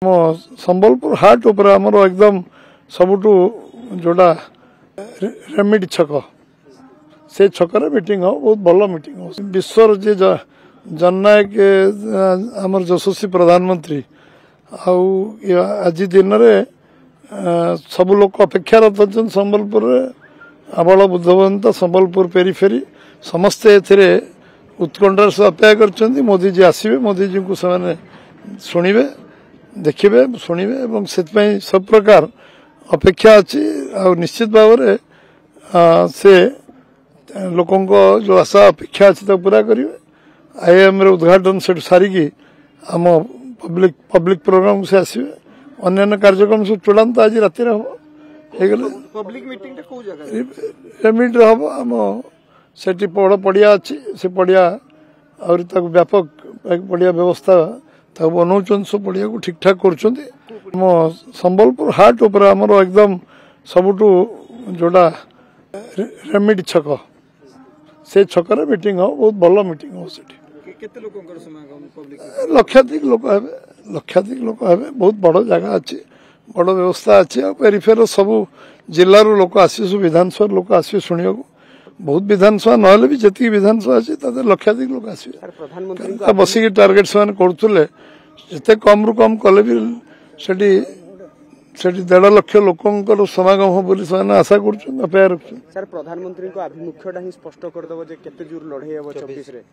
संबलपुर हाट उपर आमर एकदम सबुठू जोड़ा रेमिड छक से छकर मीटिंग हो बहुत भल मीटिंग हो विश्वर जे जननायक आमर यशस्वी प्रधानमंत्री आज दिन में सब लोग अपेक्षारत अच्छा संबलपुर आबल बुद्धवंत संबलपुर पेरीफेरी समस्ते उत्कंठार से अपेक्षा कर मोदी जी आसवे मोदी जी को शुणे देखिए शुणे और सब प्रकार अपेक्षा अच्छी और निश्चित भाव में से लोकों जो आशा अपेक्षा अच्छी पूरा करेंगे आईएम उद्घाटन से सारिकी आम पब्लिक प्रोग्राम से आसवे अन्य कार्यक्रम सब चूड़ान्त आज राति हम पब्लिक मीटिंग को जगह रेमिड हम आम से बड़ पड़िया अच्छी से पड़िया और व्यापक पड़िया व्यवस्था बनाऊन सब पड़िया को ठीक ठाक कर संबलपुर हाट उपर आमर एकदम सबुठू जोड़ा रेमिड छक से छकर मीटिंग हो बहुत भल मीटिंग हो लक्षाधिक लोक हे बहुत बड़ जगह अच्छी बड़ व्यवस्था अच्छी पेरीफेर सब जिलूर लोक आसवे विधानसभा लोक आसवे शुणा बहुत विधानसभा ना भी जी विधानसभा अच्छी लक्षाधिक लोक आसवे बसिक टार्गेट से करुले जिते कम रु कम कले भी से 1.5 लाख लोकर समागम हो बोली आशा कर सर प्रधानमंत्री को आभिमुख्यटा ही स्पष्ट करदेव जे केते जोर लड़ाई हे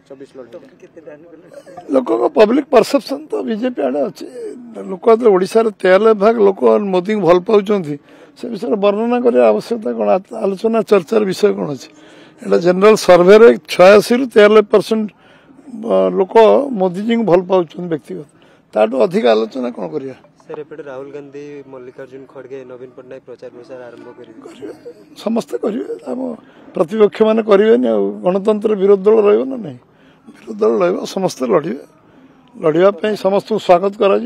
24 लड़ाई लोक पब्लिक परसेप्शन तो बीजेपी आड़े अच्छे लोक ओडिशा 13 भाग लोक मोदी भल पाँच से विषय वर्णना करने आवश्यकता कौन आलोचना चर्चार विषय कौन अच्छे एटा जनरल सर्वे 86 रु 13% लोक मोदी जी को भल पाँच व्यक्तिगत ताठू अधिक आलोचना कौन करिया सर एपटे राहुल गांधी मल्लिकार्जुन खड़गे नवीन पट्टनायक प्रचार प्रसार आरंभ करेंगे समस्ते करेंगे आम प्रतिपक्ष मैंने करेंगे गणतंत्र विरोध दल रहा नहीं विरोध दल रहा समस्ते लड़े लड़ाई समस्त स्वागत करा